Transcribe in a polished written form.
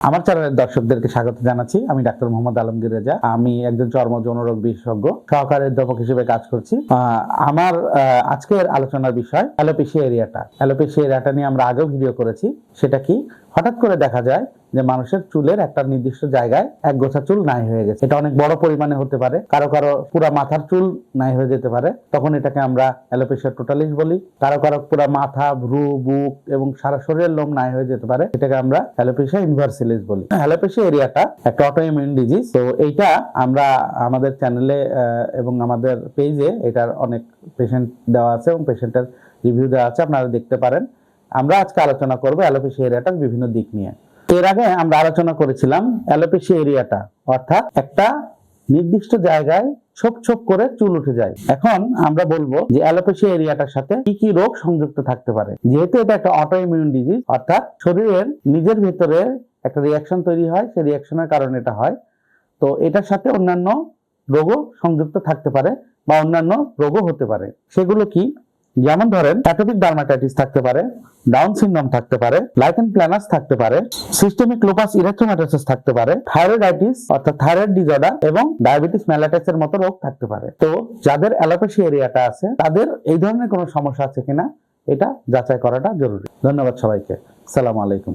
আমার চ্যানেলের দর্শকদেরকে স্বাগত জানাচ্ছি। আমি ডাক্তার মোহাম্মদ আলমগীর রেজা। আমি একজন চর্ম যৌনরোগ বিশেষজ্ঞ, সহকারী অধ্যাপক হিসেবে কাজ করছি। আমার আজকের আলোচনার বিষয় অ্যালোপেশিয়া এরিয়াটা। অ্যালোপেশিয়া এরিয়াটা নিয়ে আমরা আগেও ভিডিও করেছি। সেটা কি, হঠাৎ করে দেখা যায় যে মানুষের চুলের একটা নির্দিষ্ট জায়গায় এক গোছা চুল নাই হয়ে গেছে। এটা অনেক বড় পরিমাণে হতে পারে, কারো কারো পুরা মাথার চুল নাই হয়ে যেতে পারে, তখন এটাকে আমরা অ্যালোপেশিয়া টোটালিস বলি। কারো কারো পুরা মাথা, ভ্রু, বুক এবং সারা শরীরের লোম নাই হয়ে যেতে পারে, এটাকে আমরা অ্যালোপেশিয়া ইউনিভার্সালিস বলি। অ্যালোপেশিয়া এরিয়াটা একটা অটোইমিউন ডিজিজ। তো এইটা আমরা আমাদের চ্যানেলে এবং আমাদের পেজে এটার অনেক পেশেন্ট দেওয়া আছে এবং পেশেন্টের রিভিউ দেওয়া আছে, আপনারা দেখতে পারেন। আমরা আজকে আলোচনা করব অ্যালোপেশিয়া এরিয়াটার বিভিন্ন দিক নিয়ে। এর আগে আমরা আলোচনা করেছিলাম অ্যালোপেশিয়া এরিয়াটা অর্থাৎ একটা নির্দিষ্ট জায়গায় ছোপ ছোপ করে চুল উঠে যায়। এখন আমরা বলবো যে অ্যালোপেশিয়া এরিয়াটার সাথে কি কি রোগ সংযুক্ত থাকতে পারে। যেহেতু এটা একটা অটোইমিউন ডিজিজ, অর্থাৎ শরীরের নিজের ভিতরে একটা রিয়াকশন তৈরি হয়, সেই রিয়াকশনের কারণে এটা হয়। তো এটার সাথে অন্যান্য রোগও সংযুক্ত থাকতে পারে বা অন্যান্য রোগও হতে পারে। সেগুলো কি? যেমন ধরেন অ্যাটোপিক ডার্মাটাইটিস থাকতে পারে, ডাউন সিনড্রোম থাকতে পারে, লাইকেন প্ল্যানাস থাকতে পারে, সিস্টেমিক লুপাস ইরিথ্রোমাটোসিস থাকতে পারে, থাইরয়েডাইটিস অর্থাৎ থাইরয়েড ডিসঅর্ডার এবং ডায়াবেটিস মেলাইটাসের মতো রোগ থাকতে পারে। তো যাদের অ্যালোপেশিয়া এরিয়াটা আছে তাদের এই ধরনের কোনো সমস্যা আছে কিনা এটা যাচাই করাটা জরুরি। ধন্যবাদ সবাইকে। আসসালামু আলাইকুম।